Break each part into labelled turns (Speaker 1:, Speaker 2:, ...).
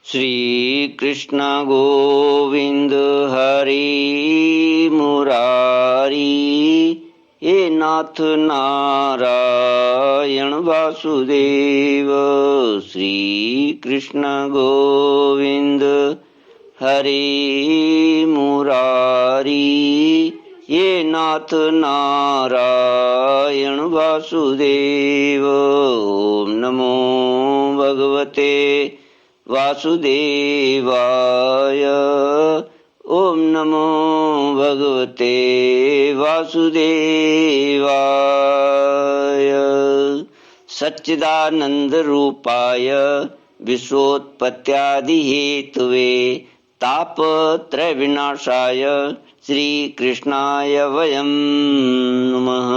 Speaker 1: श्री कृष्ण गोविंद हरि मुरारी, हे नाथ नारायण वासुदेव। श्री कृष्ण गोविंद हरि मुरारी, ये नाथ नारायण वासुदेव। ओम नमो भगवते वासुदेवाय। ओम नमो भगवते वासुदेवाय। सच्चिदानंद रूपाय विश्वोत्पत्त्यादि हेतुवे तापत्रय विनाशाय श्री कृष्णाय वयं नमः।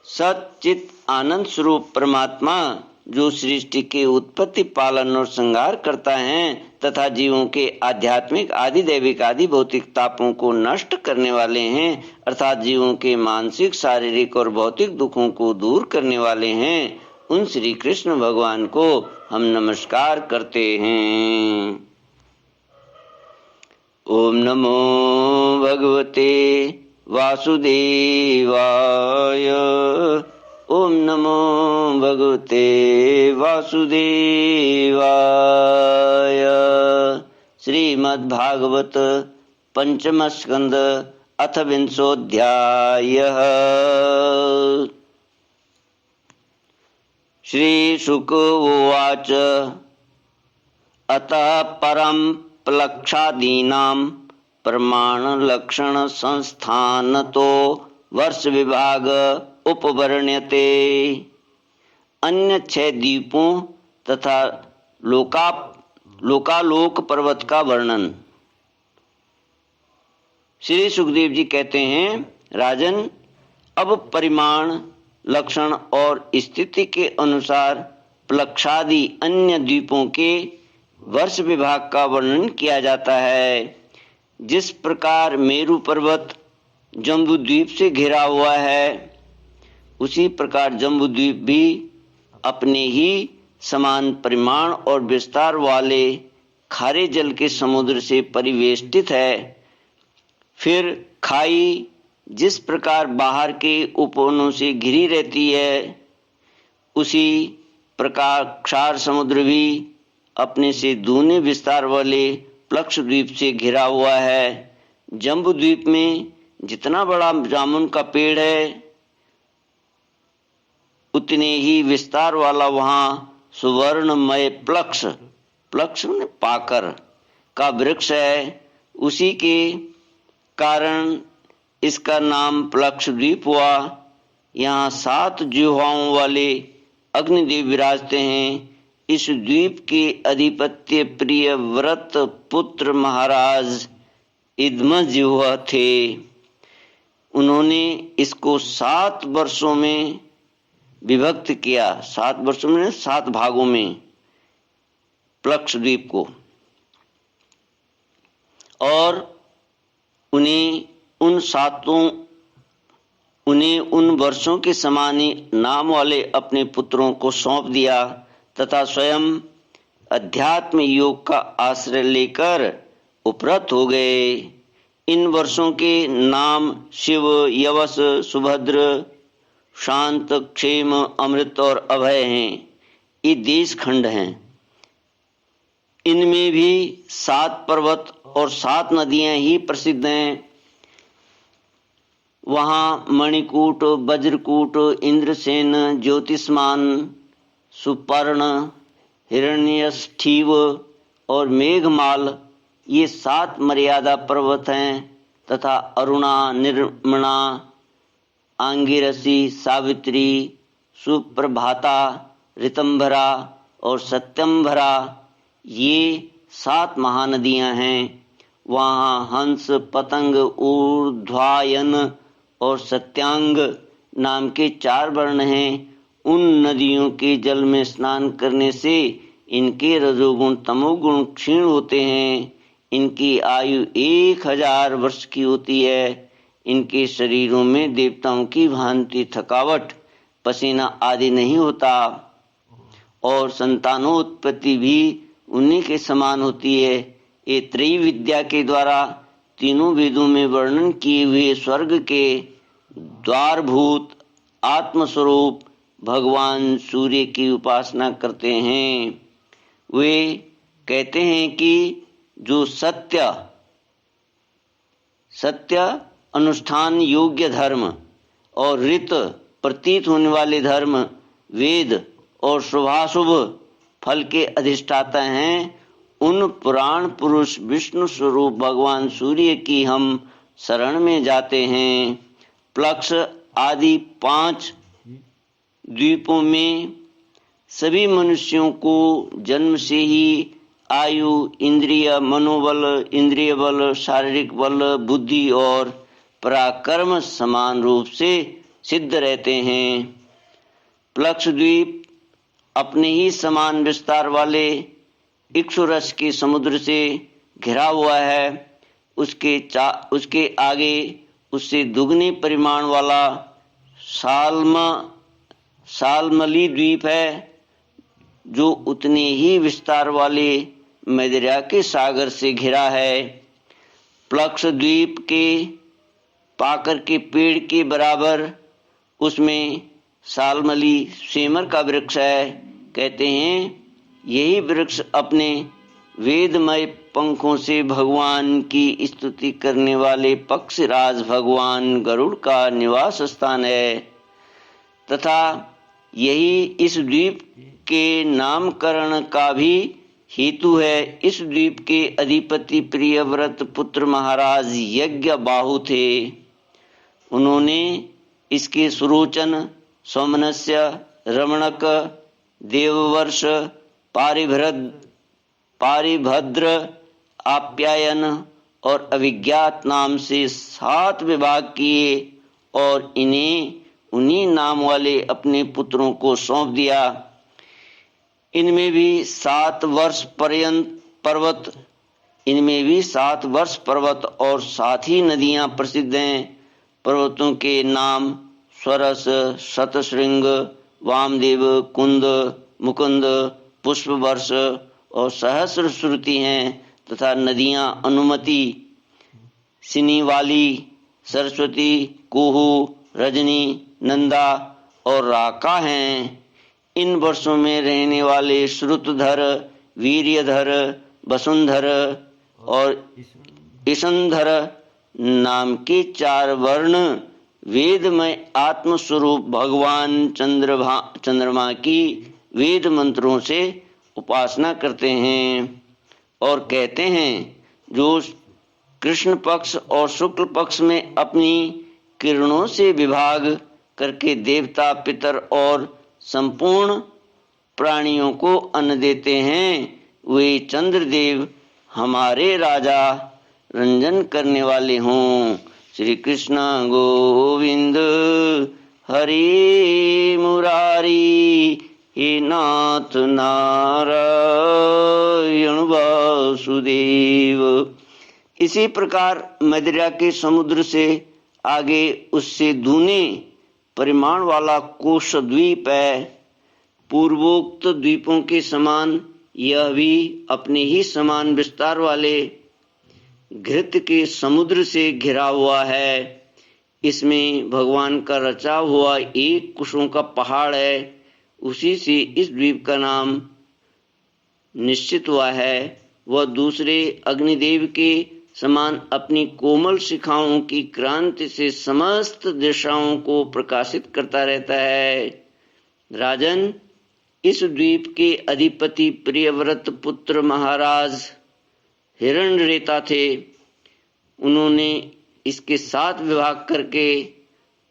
Speaker 1: सच्चित आनंद स्वरूप परमात्मा जो सृष्टि के उत्पत्ति, पालन और संहार करता है तथा जीवों के आध्यात्मिक, आदि दैविक, आदि भौतिक तापों को नष्ट करने वाले हैं, अर्थात जीवों के मानसिक, शारीरिक और भौतिक दुखों को दूर करने वाले हैं, उन श्री कृष्ण भगवान को हम नमस्कार करते हैं। ओम नमो भगवते वासुदेवाय। ओम नमो भगवते वासुदेवाय। श्रीमद्भागवत पंचम स्कंद अथ विंशोऽध्यायः। श्रीशुक उवाच अतः परं प्लक्षादीनां प्रमाणलक्षण संस्थानतो वर्ष विभाग उपवर्ण्यते। अन्य 6 द्वीपों तथा लोकालोक पर्वत का वर्णन। श्री सुखदेव जी कहते हैं, राजन, अब परिमाण, लक्षण और स्थिति के अनुसार प्लक्षादि अन्य द्वीपों के वर्ष विभाग का वर्णन किया जाता है। जिस प्रकार मेरु पर्वत जम्बूद्वीप से घिरा हुआ है, उसी प्रकार जम्बूद्वीप भी अपने ही समान परिमाण और विस्तार वाले खारे जल के समुद्र से परिवेष्टित है। फिर खाई जिस प्रकार बाहर के उपवनों से घिरी रहती है, उसी प्रकार क्षार समुद्र भी अपने से दूने विस्तार वाले प्लक्षद्वीप से घिरा हुआ है। जम्बूद्वीप में जितना बड़ा जामुन का पेड़ है, उतने ही विस्तार वाला वहाँ सुवर्णमय प्लक्ष पाकर का वृक्ष है। उसी के कारण इसका नाम प्लक्षद्वीप हुआ। यहाँ 7 जिह्वाओं वाले अग्निदेव विराजते हैं। इस द्वीप के अधिपत्य प्रिय व्रत पुत्र महाराज इदमजिह्वा थे। उन्होंने इसको 7 वर्षों में विभक्त किया। 7 वर्षों में 7 भागों में प्लक्षद्वीप को, और उन्हें उन वर्षों के समान ही नाम वाले अपने पुत्रों को सौंप दिया तथा स्वयं अध्यात्म योग का आश्रय लेकर उपरत हो गए। इन वर्षों के नाम शिव, यवस, सुभद्र, शांत, क्षेम, अमृत और अभय हैं। ये देश खंड हैं। इनमें भी 7 पर्वत और 7 नदियां ही प्रसिद्ध हैं। वहाँ मणिकूट, वज्रकूट, इंद्रसेन, ज्योतिष्मान, सुपर्ण, हिरण्यष्ठीव और मेघमाल, ये 7 मर्यादा पर्वत हैं तथा अरुणा, निर्मणा, आंगिरसी, सावित्री, सुप्रभाता, ऋतंभरा और सत्यंभरा, ये 7 महानदियां हैं। वहाँ हंस, पतंग, ऊर्ध्वायन और सत्यांग नाम के 4 वर्ण हैं। उन नदियों के जल में स्नान करने से इनके रजोगुण तमोगुण क्षीण होते हैं। इनकी आयु 1000 वर्ष की होती है। इनके शरीरों में देवताओं की भांति थकावट, पसीना आदि नहीं होता। और संतानोत्पत्ति भी उन्हीं के समान होती है। ये त्रयी विद्या के द्वारा तीनों वेदों में वर्णन किए हुए स्वर्ग के द्वारभूत आत्मस्वरूप भगवान सूर्य की उपासना करते हैं। वे कहते हैं कि जो सत्य अनुष्ठान योग्य धर्म और ऋत प्रतीत होने वाले धर्म, वेद और शुभाशुभ फल के अधिष्ठाता हैं, उन पुराण पुरुष विष्णु स्वरूप भगवान सूर्य की हम शरण में जाते हैं। प्लक्ष आदि 5 द्वीपों में सभी मनुष्यों को जन्म से ही आयु, इंद्रिय, मनोबल, इंद्रिय बल, शारीरिक बल, बुद्धि और पराक्रम समान रूप से सिद्ध रहते हैं। प्लक्ष द्वीप अपने ही समान विस्तार वाले इक्षुरस के समुद्र से घिरा हुआ है। उसके आगे उससे दुगने परिमाण वाला सालमली द्वीप है, जो उतने ही विस्तार वाले मैदरिया के सागर से घिरा है। प्लक्ष द्वीप के पाकर के पेड़ के बराबर उसमें सालमली सेमर का वृक्ष है। कहते हैं यही वृक्ष अपने वेदमय पंखों से भगवान की स्तुति करने वाले पक्षीराज भगवान गरुड़ का निवास स्थान है, तथा यही इस द्वीप के नामकरण का भी हेतु है। इस द्वीप के अधिपति प्रियव्रत पुत्र महाराज यज्ञ बाहु थे। उन्होंने इसके सुरोचन, सौमनस्य, रमणक, देववर्ष, पारिभद्र, आप्यायन और अभिज्ञात नाम से 7 विभाग किए और इन्हें उन्हीं नाम वाले अपने पुत्रों को सौंप दिया। इनमें भी 7 वर्ष पर्वत और 7 ही नदियां प्रसिद्ध हैं। पर्वतों के नाम स्वरस, शतशृंग, वामदेव, कुंद, मुकुंद, पुष्पवर्ष और सहस्र श्रुति हैं, तथा नदियां अनुमति, सिनीवाली, सरस्वती, कुहू, रजनी, नंदा और राका हैं। इन वर्षों में रहने वाले श्रुतधर, वीर्यधर, वसुंधर और ईशंधर नाम के 4 वर्ण वेदमय आत्मस्वरूप भगवान चंद्रमा की वेद मंत्रों से उपासना करते हैं और कहते हैं जो कृष्ण पक्ष और शुक्ल पक्ष में अपनी किरणों से विभाग करके देवता, पितर और संपूर्ण प्राणियों को अन्न देते हैं, वे चंद्रदेव हमारे राजा रंजन करने वाले हों। श्री कृष्ण गोविंद हरि मुरारी, हे नाथ नारायण वासुदेव। इसी प्रकार मदिरा के समुद्र से आगे उससे दूने परिमाण वाला कोश द्वीप है। पूर्वोक्त द्वीपों के समान यह भी अपने ही समान विस्तार वाले घृत के समुद्र से घिरा हुआ है। इसमें भगवान का रचा हुआ एक कुशों का पहाड़ है। उसी से इस द्वीप का नाम निश्चित हुआ है। वह दूसरे अग्निदेव के समान अपनी कोमल शिखाओं की क्रांति से समस्त दिशाओं को प्रकाशित करता रहता है। राजन, इस द्वीप के अधिपति प्रियव्रत पुत्र महाराज हिरण्यरेता थे। उन्होंने इसके 7 विभाग करके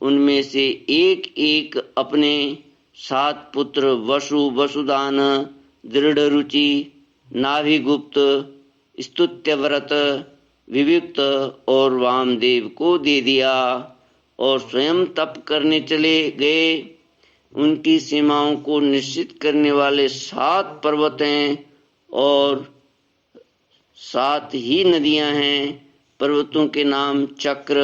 Speaker 1: उनमें से एक एक अपने 7 पुत्र वसु, वसुदान, दृढ़रुचि, नाभिगुप्त, स्तुत्यव्रत, विविक्त और वामदेव को दे दिया और स्वयं तप करने चले गए। उनकी सीमाओं को निश्चित करने वाले 7 पर्वत हैं और 7 ही नदियां हैं। पर्वतों के नाम चक्र,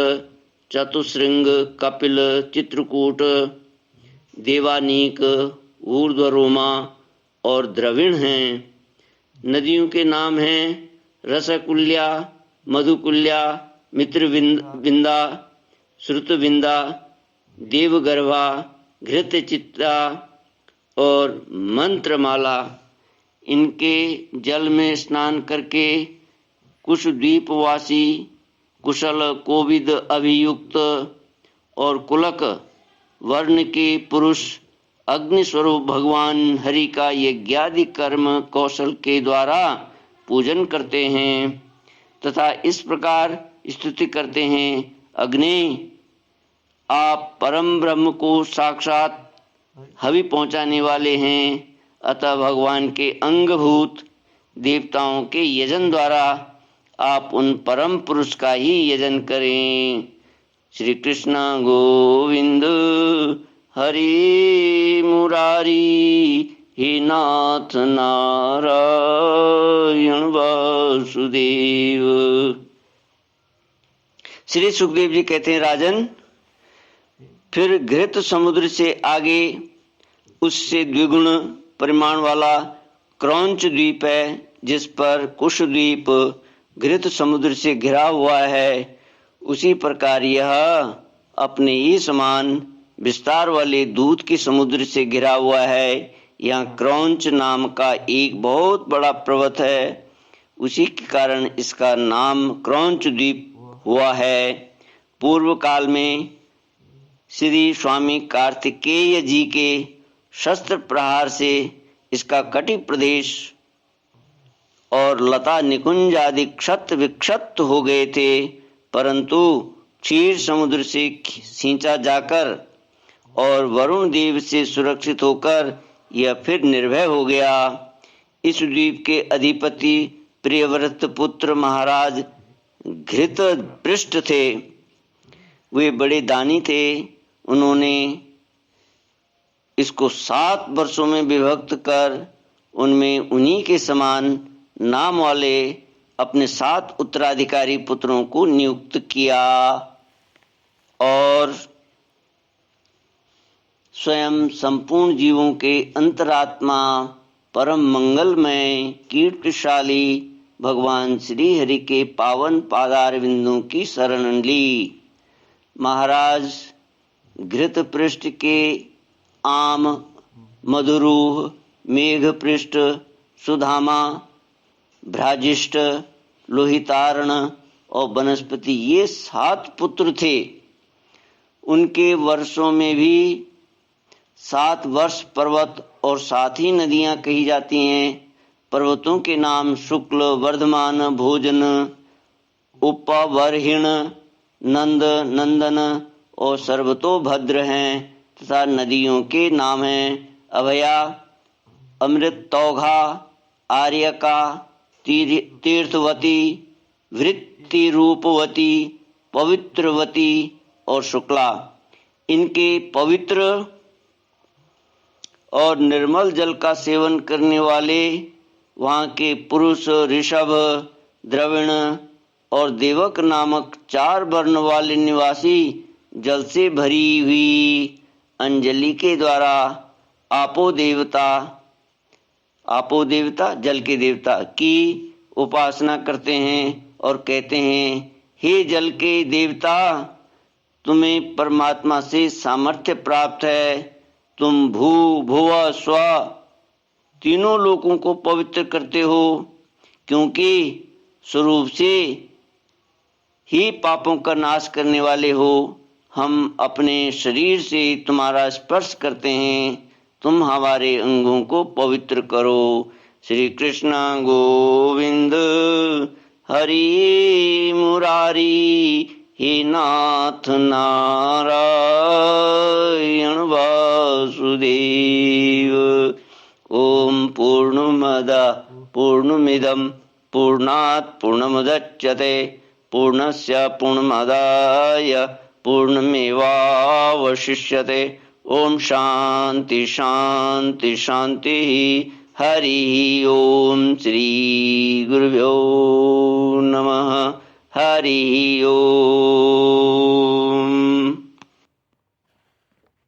Speaker 1: चतुश्रृंग, कपिल, चित्रकूट, देवानीक, ऊर्ध्वरोमा, और द्रविण हैं। नदियों के नाम हैं रसकुल्या, मधुकुल्या, मित्रविंदा, श्रुतविंदा, देवगर्भा, घृतचित्ता और मंत्रमाला। इनके जल में स्नान करके कुश द्वीपवासी कुशल, कोविद, अभियुक्त और कुलक वर्ण के पुरुष अग्नि स्वरूप भगवान हरि का यज्ञादि कर्म कौशल के द्वारा पूजन करते हैं तथा इस प्रकार स्तुति करते हैं, अग्नि, आप परम ब्रह्म को साक्षात हवि पहुंचाने वाले हैं, अतः भगवान के अंगभूत देवताओं के यजन द्वारा आप उन परम पुरुष का ही यजन करें। श्री कृष्ण गोविंद हरि मुरारी, हे नाथ नारायण वासुदेव। श्री सुखदेव जी कहते हैं, राजन, फिर घृत समुद्र से आगे उससे द्विगुण परिमाण वाला क्रौंच द्वीप है, जिस पर कुश द्वीप घृत समुद्र से घिरा हुआ है। उसी प्रकार यह अपने ही समान विस्तार वाले दूध के समुद्र से घिरा हुआ है। यहाँ क्रौंच नाम का एक बहुत बड़ा पर्वत है, उसी के कारण इसका नाम क्रौंच द्वीप हुआ है। पूर्व काल में श्री स्वामी कार्तिकेय जी के शस्त्र प्रहार से इसका कटि प्रदेश और लता निकुंज आदि क्षत विक्षत हो गए थे, परंतु क्षीर समुद्र से सींचा जाकर और वरुण देव से सुरक्षित होकर यह फिर निर्भय हो गया। इस द्वीप के अधिपति प्रियव्रत पुत्र महाराज घृत पृष्ठ थे। वे बड़े दानी थे। उन्होंने इसको 7 वर्षों में विभक्त कर उनमें उन्हीं के समान नाम वाले अपने 7 उत्तराधिकारी पुत्रों को नियुक्त किया और स्वयं संपूर्ण जीवों के अंतरात्मा परम मंगलमय कीर्तिशाली भगवान श्री हरि के पावन पादार बिंदुओं की शरण ली। महाराज घृत पृष्ठ के आम, मधुरूह, मेघपृष्ठ, सुधामा, भ्राजिष्ठ, लोहितारण और वनस्पति ये 7 पुत्र थे। उनके वर्षों में भी 7 वर्ष पर्वत और 7 ही नदियां कही जाती हैं। पर्वतों के नाम शुक्ल, वर्धमान, भोजन, उपवर्हिण, नंद, नंदन और सर्वतोभद्र हैं तथा नदियों के नाम हैं अभया, अमृतौघा, आर्यका, तीर्थवती, वृत्तिरूपवती, पवित्रवती और शुक्ला। इनके पवित्र और निर्मल जल का सेवन करने वाले वहाँ के पुरुष ऋषभ, द्रविण और देवक नामक 4 वर्ण वाले निवासी जल से भरी हुई अंजलि के द्वारा आपो देवता जल के देवता की उपासना करते हैं और कहते हैं, हे जल के देवता, तुम्हें परमात्मा से सामर्थ्य प्राप्त है। तुम भू भुव स्व तीनों लोकों को पवित्र करते हो, क्योंकि स्वरूप से ही पापों का नाश करने वाले हो। हम अपने शरीर से तुम्हारा स्पर्श करते हैं, तुम हमारे अंगों को पवित्र करो। श्री कृष्ण गोविंद हरि मुरारी, हे नाथ नारायण वासुदेव। ओम पूर्णमद पूर्णमिदं पूर्णात् पूर्णमुदच्यते पूर्णस्य पूर्णमादाय पूर्णमेवावशिष्यते। ओम शांति शांति शांति। हरि ओम। श्री गुरुभ्यो नमः। हरि ओम।